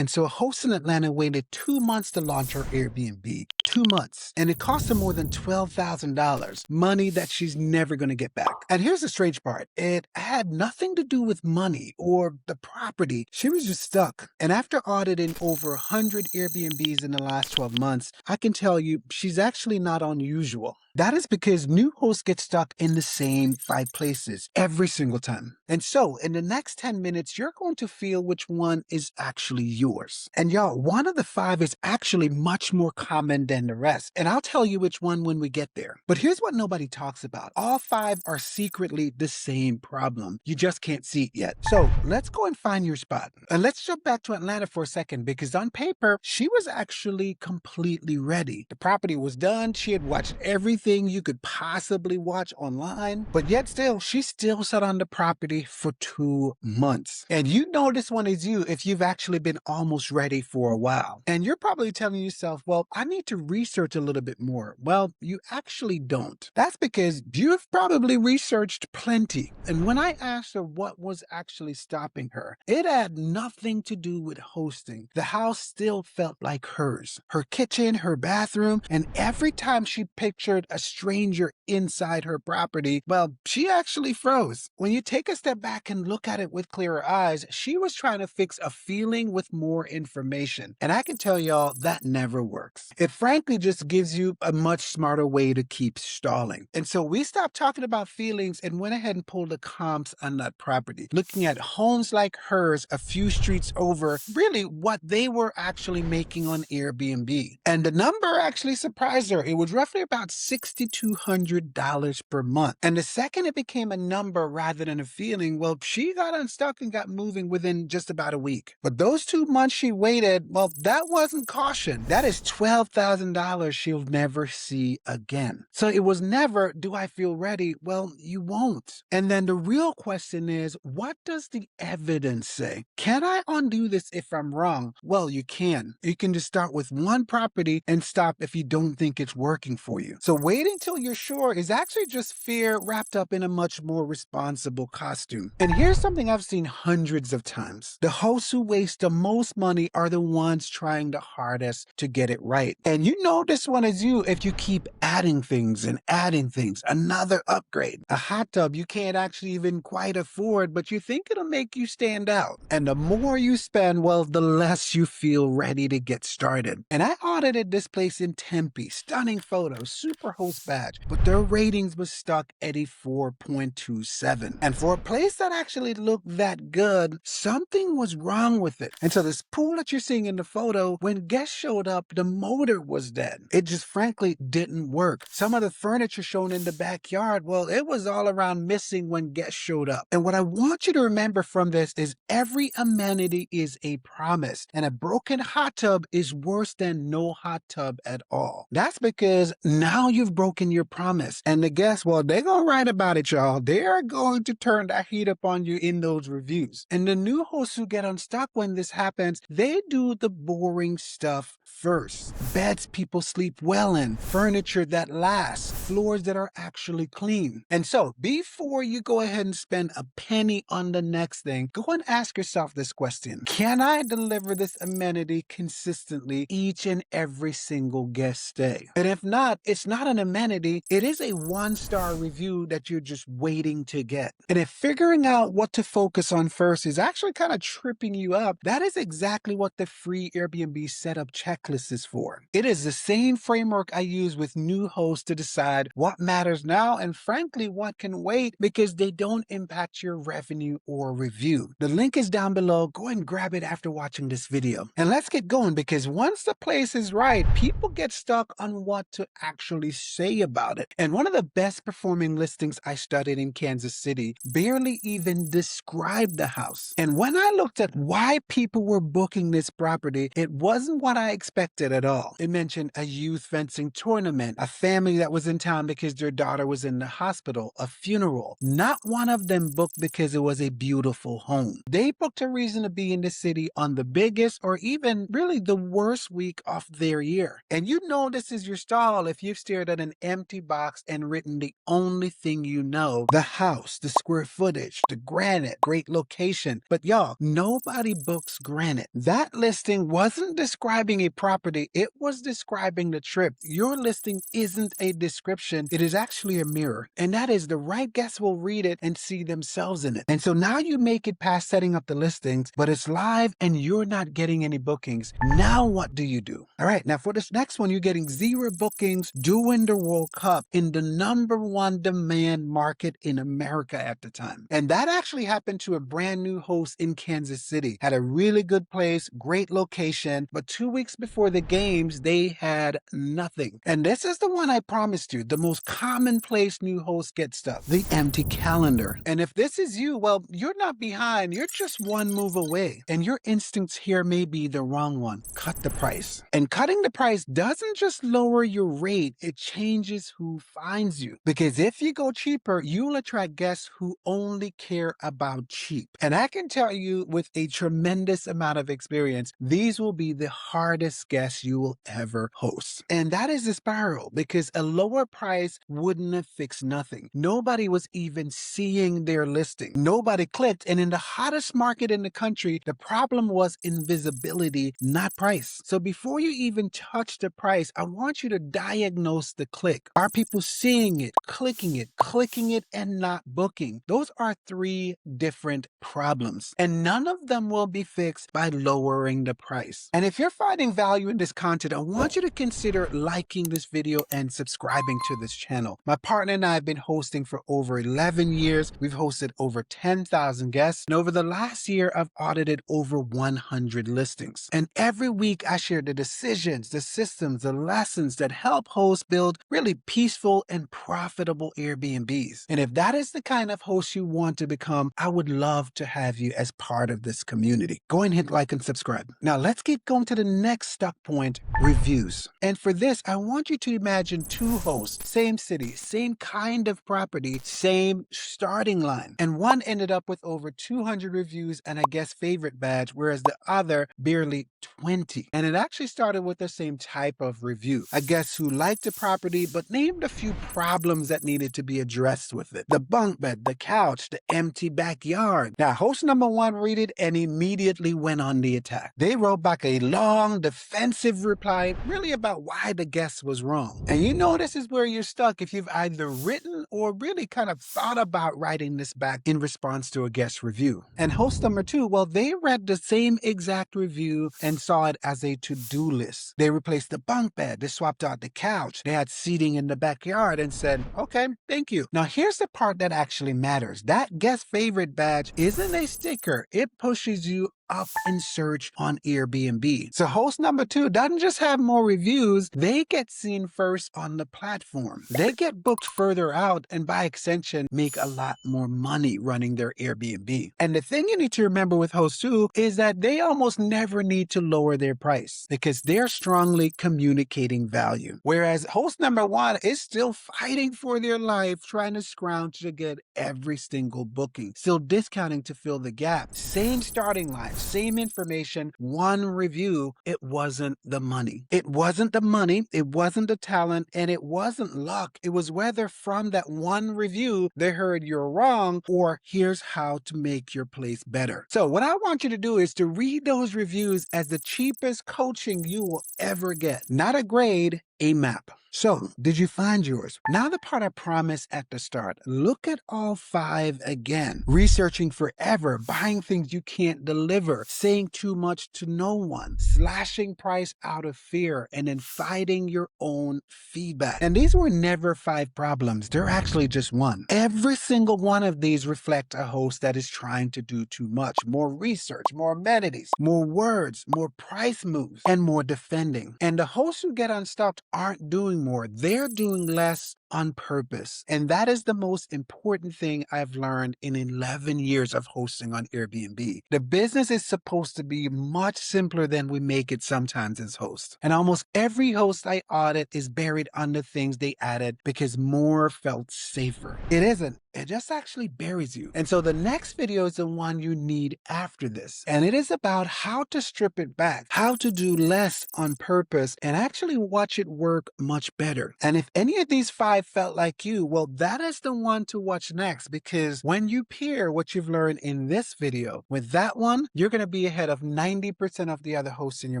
And so a host in Atlanta waited 2 months to launch her Airbnb. 2 months. And it cost her more than $12,000, money that she's never going to get back. And here's the strange part. It had nothing to do with money or the property. She was just stuck. And after auditing over 100 Airbnbs in the last 12 months, I can tell you she's actually not unusual. That is because new hosts get stuck in the same 5 places every single time. And so in the next 10 minutes, you're going to feel which one is actually yours. And y'all, one of the 5 is actually much more common than the rest. And I'll tell you which one when we get there. But here's what nobody talks about. All 5 are secretly the same problem. You just can't see it yet. So let's go and find your spot. And let's jump back to Atlanta for a second, because on paper, she was actually completely ready. The property was done. She had watched everything you could possibly watch online, but yet still, she still sat on the property for 2 months. And you know this one is you if you've actually been almost ready for a while. And you're probably telling yourself, well, I need to research a little bit more. Well, you actually don't. That's because you've probably researched plenty. And when I asked her what was actually stopping her, it had nothing to do with hosting. The house still felt like hers. Her kitchen, her bathroom, and every time she pictured a stranger inside her property, well, she actually froze. When you take a step back and look at it with clearer eyes, she was trying to fix a feeling with more information. And I can tell y'all that never works. It frankly just gives you a much smarter way to keep stalling. And so we stopped talking about feelings and went ahead and pulled the comps on that property, looking at homes like hers a few streets over, really what they were actually making on Airbnb. And the number actually surprised her. It was roughly about $6,200 per month. And the second it became a number rather than a feeling, well, she got unstuck and got moving within just about a week. But those 2 months she waited, well, that wasn't caution. That is $12,000 she'll never see again. So it was never, do I feel ready? Well, you won't. And then the real question is, what does the evidence say? Can I undo this if I'm wrong? Well, you can. You can just start with one property and stop if you don't think it's working for you. So waiting till you're sure is actually just fear wrapped up in a much more responsible costume. And here's something I've seen hundreds of times. The hosts who waste the most money are the ones trying the hardest to get it right. And you know this one is you if you keep adding things and adding things. Another upgrade. A hot tub you can't actually even quite afford, but you think it'll make you stand out. And the more you spend, well, the less you feel ready to get started. And I audited this place in Tempe. Stunning photos, super host badge, but their ratings was stuck at a 4.27. And for a place that actually looked that good, something was wrong with it. And so this pool that you're seeing in the photo, when guests showed up, the motor was dead. It just frankly didn't work. Some of the furniture shown in the backyard, well, it was all around missing when guests showed up. And what I want you to remember from this is every amenity is a promise, and a broken hot tub is worse than no hot tub at all. That's because now you've broken your promise. And the guests, well, they're going to write about it, y'all. They're going to turn that heat up on you in those reviews. And the new hosts who get unstuck when this happens, they do the boring stuff first. Beds people sleep well in, furniture that lasts, floors that are actually clean. And so before you go ahead and spend a penny on the next thing, go and ask yourself this question. Can I deliver this amenity consistently each and every single guest stay? And if not, it's not an amenity. It is a 1-star review that you're just waiting to get. And if figuring out what to focus on first is actually kind of tripping you up, that is exactly what the free Airbnb setup checklist is for. It is the same framework I use with new hosts to decide what matters now and frankly what can wait, because they don't impact your revenue or review. The link is down below. Go and grab it after watching this video. And let's get going, because once the place is right, people get stuck on what to actually say about it. And one of the best performing listings I studied in Kansas City barely even described the house. And when I looked at why people were booking this property, it wasn't what I expected at all. It mentioned a youth fencing tournament, a family that was in town because their daughter was in the hospital, a funeral. Not one of them booked because it was a beautiful home. They booked a reason to be in the city on the biggest or even really the worst week of their year. And you know this is your stall if you've stared at an empty box and written the only thing you know, the house, the square footage, the granite, great location. But y'all, nobody books granite. That listing wasn't describing a property, it was describing the trip. Your listing isn't a description, it is actually a mirror. And that is the right guest will read it and see themselves in it. And so now you make it past setting up the listings, but it's live and you're not getting any bookings. Now what do you do? All right, now for this next one, you're getting 0 bookings during the World Cup in the #1 demand market in America at the time. And that actually happened to a brand new host in Kansas City. Had a really good place, great location, but 2 weeks before the games, they had nothing. And this is the one I promised you, the most commonplace new hosts get stuff, the empty calendar. And if this is you, well, you're not behind, you're just one move away. And your instincts here may be the wrong one. Cut the price. And cutting the price doesn't just lower your rate, it changes who finds you. Because if you go cheaper, you'll attract guests who only care about cheap. And I can tell you with a tremendous amount of experience, these will be the hardest guests you will ever host. And that is a spiral because a lower price wouldn't have fixed nothing. Nobody was even seeing their listing. Nobody clicked. And in the hottest market in the country, the problem was invisibility, not price. So before you even touch the price, I want you to diagnose the click. Are people seeing it, clicking it, and not booking? Those are 3 different problems. And none of them will be fixed by lowering the price. And if you're finding value in this content, I want you to consider liking this video and subscribing to this channel. My partner and I have been hosting for over 11 years. We've hosted over 10,000 guests. And over the last year, I've audited over 100 listings. And every week I share the decisions, the systems, the lessons that help hosts build really peaceful and profitable Airbnbs. And if that is the kind of host you want to become, I would love to have you as part of this community. Go and hit like and subscribe. Now let's get going to the next stuck point, reviews. And for this, I want you to imagine 2 hosts, same city, same kind of property, same starting line. And one ended up with over 200 reviews and a guest favorite badge, whereas the other barely 20. And it actually started with the same type of review. A guest who liked the property but named a few problems that needed to be addressed with it. The bunk bed, the couch, the empty backyard. Now, host number 1 read it and immediately went on the attack. They wrote back a long, defensive reply, really about why the guest was wrong. And you know this is where you're stuck if you've either written or really kind of thought about writing this back in response to a guest review. And host number 2, well, they read the same exact review and saw it as a to-do list. They replaced the bunk bed, they swapped out the couch, they had seating in the backyard and said, okay, thank you. Now here's the part that actually matters. That guest favorite badge isn't a sticker. It pushes you up in search on Airbnb. So host number 2 doesn't just have more reviews, they get seen first on the platform. They get booked further out and by extension make a lot more money running their Airbnb. And the thing you need to remember with host 2 is that they almost never need to lower their price because they're strongly communicating value. Whereas host number 1 is still fighting for their life, trying to scrounge to get every single booking, still discounting to fill the gap. Same starting line, same information, 1 review. It wasn't the money. It wasn't the money, it wasn't the talent, and it wasn't luck. It was whether from that 1 review they heard you're wrong or here's how to make your place better. So what I want you to do is to read those reviews as the cheapest coaching you will ever get. Not a grade, a map. So, did you find yours? Now the part I promised at the start. Look at all 5 again. Researching forever, buying things you can't deliver, saying too much to no one, slashing price out of fear, and then fighting your own feedback. And these were never 5 problems. They're actually just 1. Every single one of these reflect a host that is trying to do too much. More research, more amenities, more words, more price moves, and more defending. And the hosts who get unstuck aren't doing more. They're doing less on purpose. And that is the most important thing I've learned in 11 years of hosting on Airbnb. The business is supposed to be much simpler than we make it sometimes as hosts. And almost every host I audit is buried under things they added because more felt safer. It isn't. It just actually buries you. And so the next video is the one you need after this. And it is about how to strip it back, how to do less on purpose, and actually watch it work much better. And if any of these 5 felt like you, well, that is the one to watch next, because when you pair what you've learned in this video with that one, you're going to be ahead of 90% of the other hosts in your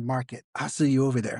market. I'll see you over there.